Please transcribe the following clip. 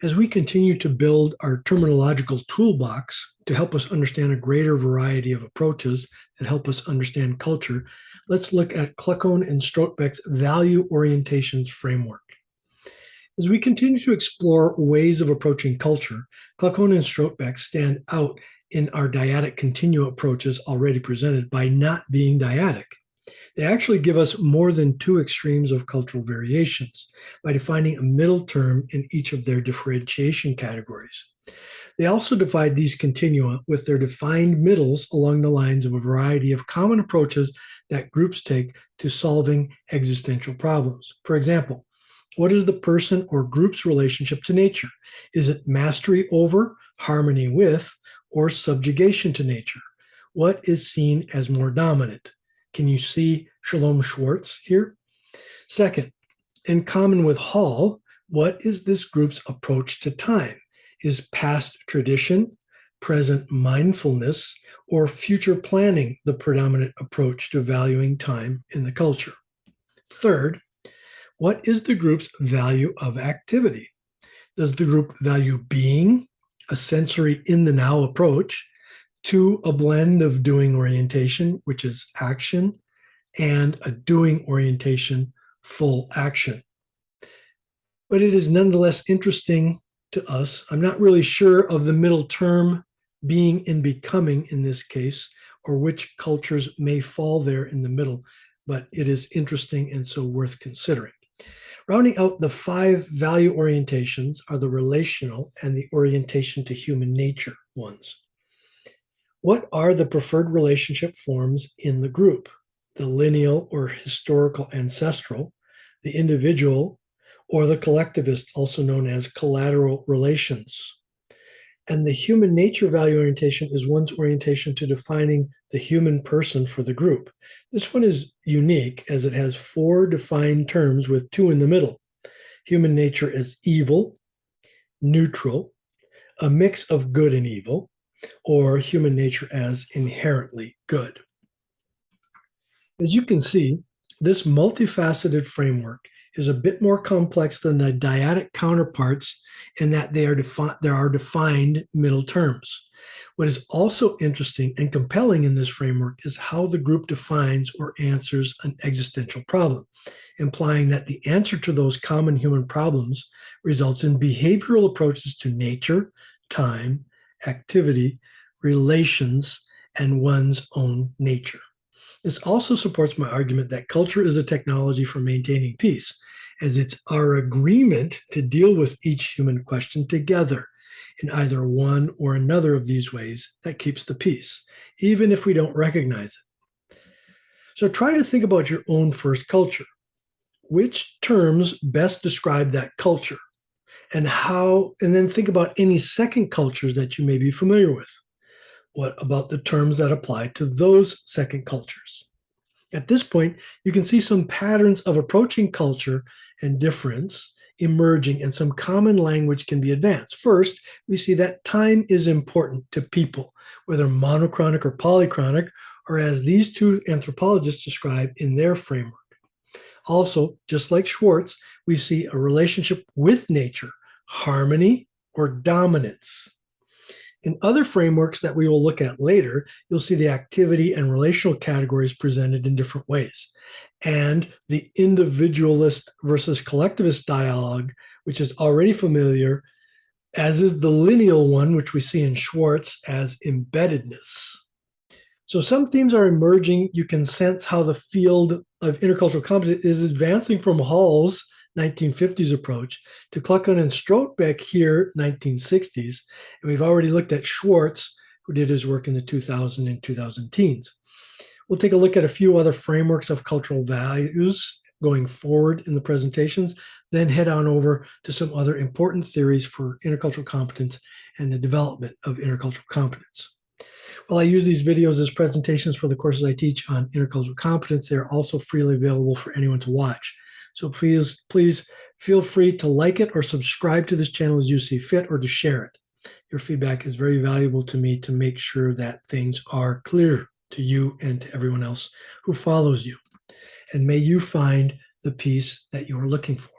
As we continue to build our terminological toolbox to help us understand a greater variety of approaches that help us understand culture, let's look at Kluckhohn and Strodtbeck's value orientations framework. As we continue to explore ways of approaching culture, Kluckhohn and Strodtbeck stand out in our dyadic continuum approaches already presented by not being dyadic. They actually give us more than two extremes of cultural variations by defining a middle term in each of their differentiation categories. They also divide these continua with their defined middles along the lines of a variety of common approaches that groups take to solving existential problems. For example, what is the person or group's relationship to nature? Is it mastery over, harmony with, or subjugation to nature? What is seen as more dominant? Can you see Shalom Schwartz here? Second, in common with Hall, what is this group's approach to time? Is past tradition, present mindfulness, or future planning the predominant approach to valuing time in the culture? Third, what is the group's value of activity? Does the group value being, a sensory in the now approach, to a blend of doing orientation, which is action, and a doing orientation, full action? But it is nonetheless interesting to us. I'm not really sure of the middle term, being and becoming in this case, or which cultures may fall there in the middle, but it is interesting and so worth considering. Rounding out the 5 value orientations are the relational and the orientation to human nature ones. What are the preferred relationship forms in the group? The lineal or historical ancestral, the individual, or the collectivist, also known as collateral relations. And the human nature value orientation is one's orientation to defining the human person for the group. This one is unique as it has 4 defined terms with 2 in the middle. Human nature as evil, neutral, a mix of good and evil, or human nature as inherently good. As you can see, this multifaceted framework is a bit more complex than the dyadic counterparts in that there are defined middle terms. What is also interesting and compelling in this framework is how the group defines or answers an existential problem, implying that the answer to those common human problems results in behavioral approaches to nature, time, activity, relations, and one's own nature. This also supports my argument that culture is a technology for maintaining peace, as it's our agreement to deal with each human question together in either one or another of these ways that keeps the peace, even if we don't recognize it. So try to think about your own first culture. Which terms best describe that culture? And then think about any second cultures that you may be familiar with. What about the terms that apply to those second cultures? At this point, you can see some patterns of approaching culture and difference emerging, and some common language can be advanced. First, we see that time is important to people, whether monochronic or polychronic, or as these 2 anthropologists describe in their framework. Also, just like Schwartz, we see a relationship with nature, harmony or dominance. In other frameworks that we will look at later, you'll see the activity and relational categories presented in different ways. And the individualist versus collectivist dialogue, which is already familiar, as is the lineal one, which we see in Schwartz as embeddedness. So some themes are emerging. You can sense how the field of intercultural competence is advancing from Hall's 1950s approach to Kluckhohn and Strodtbeck here, 1960s. And we've already looked at Schwartz, who did his work in the 2000 and 2000 teens. We'll take a look at a few other frameworks of cultural values going forward in the presentations, then head on over to some other important theories for intercultural competence and the development of intercultural competence. While I use these videos as presentations for the courses I teach on intercultural competence, they are also freely available for anyone to watch. So please feel free to like it or subscribe to this channel as you see fit, or to share it. Your feedback is very valuable to me to make sure that things are clear to you and to everyone else who follows you. And may you find the peace that you are looking for.